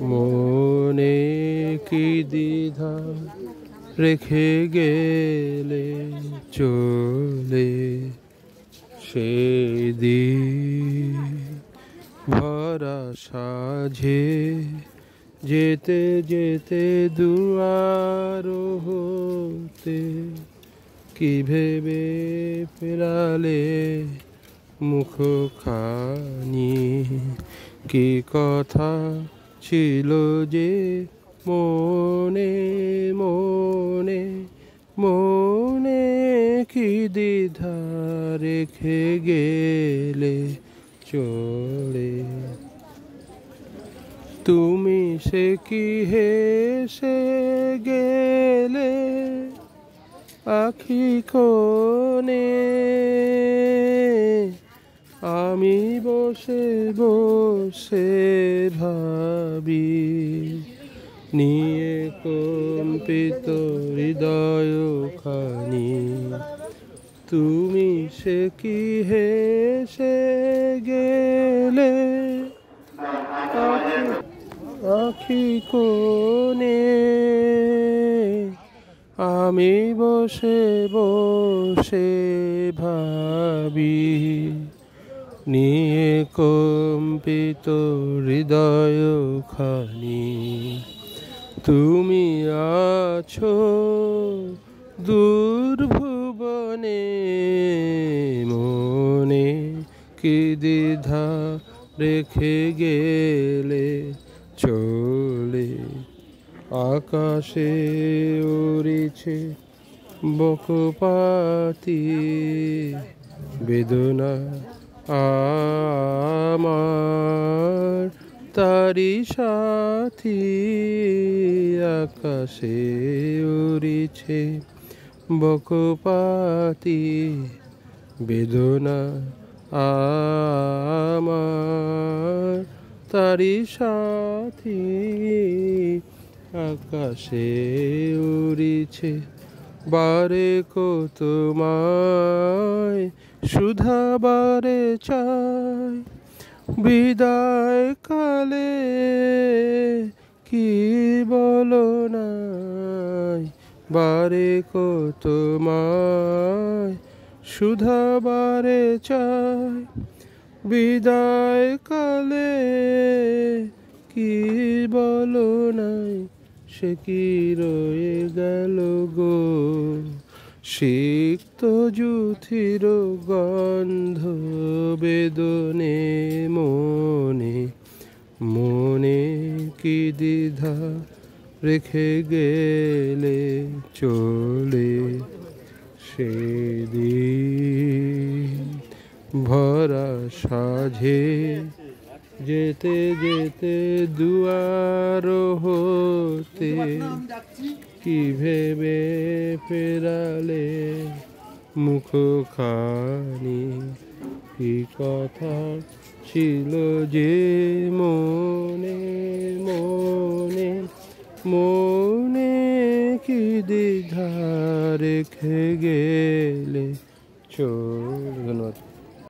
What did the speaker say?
মনে কি দ্বিধা রেখে গেলে চলে সেদিন ভরা সাঝে যেতে যেতে দুয়ার হতে কি ভেবে ফেরালে মুখখানি কি কথা ছিল যে মনে মনে মনে কি দ্বিধা রেখে গেলে চলে তুমি সে কি হেসে গেলে আখি কোণে আমি বসে বসে ভাবি নিয়ে কম্পিত হৃদয় খানি তুমি সে কি হেসে গেলে আখি কোণে আমি বসে বসে ভাবি নিয়ে কম্পিত হৃদয় খানি তুমি আছো দূর ভুবনে মনে কি দ্বিধা রেখে গেলে চলে আকাশে উড়িছে বকপাতি বেদনা আমার তারি সাথী আকাশে উড়িছে বকপাতি বেদনা আমার তারি সাথী আকাশে উড়িছে বারে কত তোমায় শুধাবারে চাই বিদায় কালে কি বলো নাই বারে কত তোমায় শুধাবারে চাই বিদায় কালে কি বলো নাই সে কি রয়ে গেল গো সিক্ত জুথির গন্ধ বেদনে মনে মনে কি দ্বিধা রেখে গেলে চলে সেদিন ভরা সাঝে যেতে যেতে দুয়ার হতে কি ভেবে ফেরালে মুখখানি কি কথা ছিল যে মনে মনে মনে কি দ্বিধা রেখে